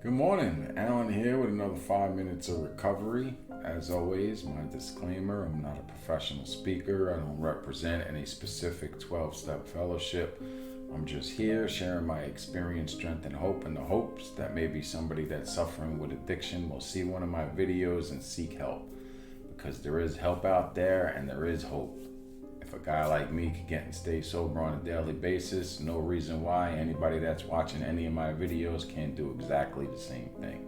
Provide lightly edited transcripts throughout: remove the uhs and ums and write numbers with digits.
Good morning, Alan here with another 5 minutes of recovery. As always, my disclaimer, I'm not a professional speaker. I don't represent any specific 12-step fellowship. I'm just here sharing my experience, strength, and hope in the hopes that maybe somebody that's suffering with addiction will see one of my videos and seek help. Because there is help out there and there is hope. If a guy like me can get and stay sober on a daily basis, no reason why anybody that's watching any of my videos can't do exactly the same thing.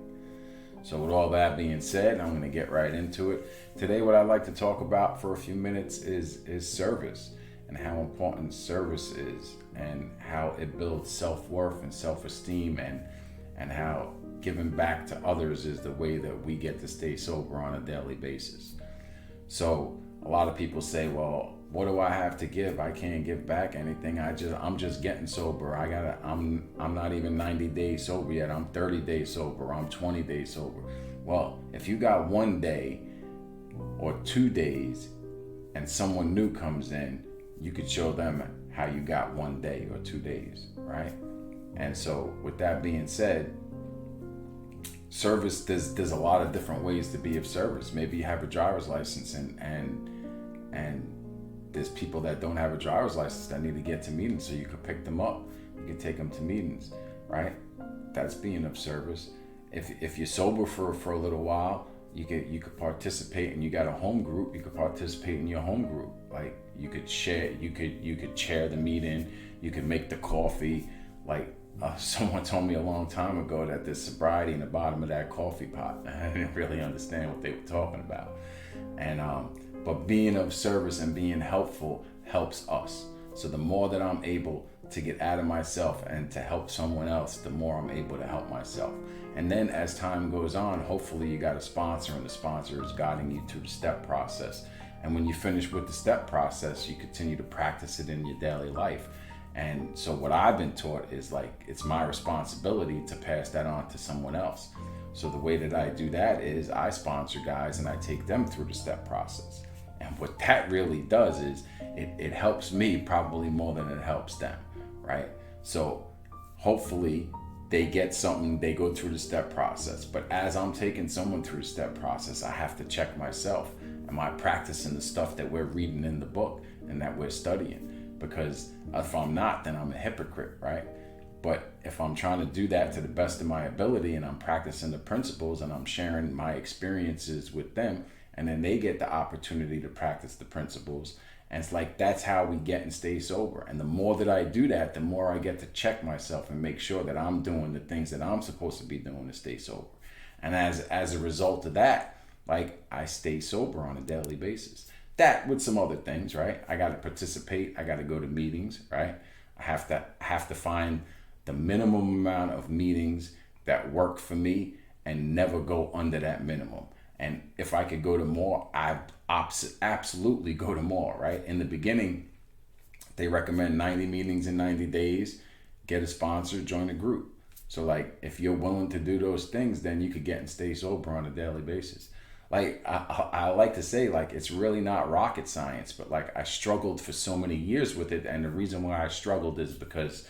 So with all that being said, I'm going to get right into it. Today what I'd like to talk about for a few minutes is service and how important service is and how it builds self-worth and self-esteem and how giving back to others is the way that we get to stay sober on a daily basis. So a lot of people say, well, what do I have to give? I can't give back anything. I'm just getting sober. I'm not even 90 days sober yet. I'm 30 days sober. I'm 20 days sober. Well, if you got 1 day or 2 days and someone new comes in, you could show them how you got 1 day or 2 days, right? And so with that being said, service, there's a lot of different ways to be of service. Maybe you have a driver's license and there's people that don't have a driver's license that need to get to meetings, so you could pick them up. You could take them to meetings, right? That's being of service. If you're sober for a little while, you could participate, and you got a home group. You could participate in your home group. Like you could share, you could chair the meeting. You could make the coffee. Like someone told me a long time ago that there's sobriety in the bottom of that coffee pot. I didn't really understand what they were talking about, but being of service and being helpful helps us. So the more that I'm able to get out of myself and to help someone else, the more I'm able to help myself. And then as time goes on, hopefully you got a sponsor, and the sponsor is guiding you through the step process. And when you finish with the step process, you continue to practice it in your daily life. And so what I've been taught is like, it's my responsibility to pass that on to someone else. So the way that I do that is I sponsor guys and I take them through the step process. And what that really does is it helps me probably more than it helps them, right? So hopefully they get something, they go through the step process. But as I'm taking someone through the step process, I have to check myself. Am I practicing the stuff that we're reading in the book and that we're studying? Because if I'm not, then I'm a hypocrite, right? But if I'm trying to do that to the best of my ability and I'm practicing the principles and I'm sharing my experiences with them, and then they get the opportunity to practice the principles. And it's like, that's how we get and stay sober. And the more that I do that, the more I get to check myself and make sure that I'm doing the things that I'm supposed to be doing to stay sober. And as a result of that, like, I stay sober on a daily basis. That with some other things, right? I got to participate. I got to go to meetings, right? I have to find the minimum amount of meetings that work for me and never go under that minimum. And if I could go to more, I absolutely go to more, right? In the beginning, they recommend 90 meetings in 90 days, get a sponsor, join a group. So like, if you're willing to do those things, then you could get and stay sober on a daily basis. Like, I like to say, like, it's really not rocket science, but like, I struggled for so many years with it. And the reason why I struggled is because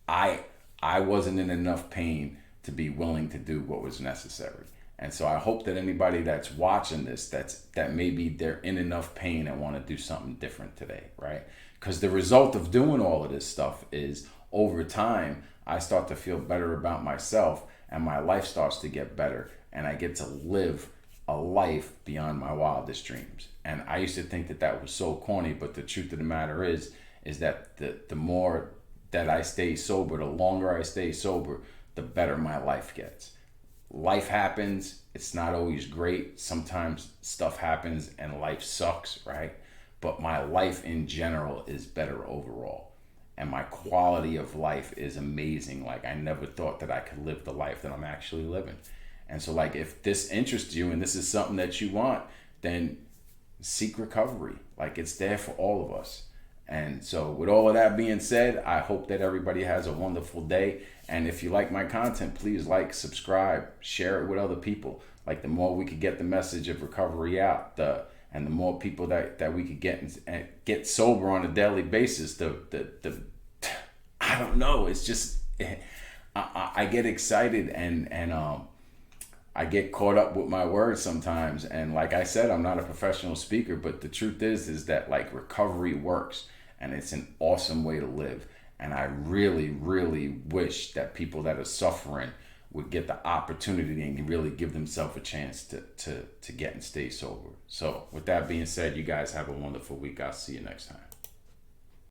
I wasn't in enough pain to be willing to do what was necessary. And so I hope that anybody that's watching this, that maybe they're in enough pain and want to do something different today, right? Because the result of doing all of this stuff is over time, I start to feel better about myself and my life starts to get better and I get to live a life beyond my wildest dreams. And I used to think that that was so corny, but the truth of the matter is that the more that I stay sober, the longer I stay sober, the better my life gets. Life happens. It's not always great. Sometimes stuff happens and life sucks, right? But my life in general is better overall. And my quality of life is amazing. Like, I never thought that I could live the life that I'm actually living. And so like, if this interests you and this is something that you want, then seek recovery. Like, it's there for all of us. And so with all of that being said, I hope that everybody has a wonderful day. And if you like my content, please like, subscribe, share it with other people. Like, the more we could get the message of recovery out, and the more people that we could get sober on a daily basis, I don't know. It's just, I get excited and I get caught up with my words sometimes. And like I said, I'm not a professional speaker, but the truth is that like recovery works and it's an awesome way to live. And I really, really wish that people that are suffering would get the opportunity and really give themselves a chance to get and stay sober. So with that being said, you guys have a wonderful week. I'll see you next time.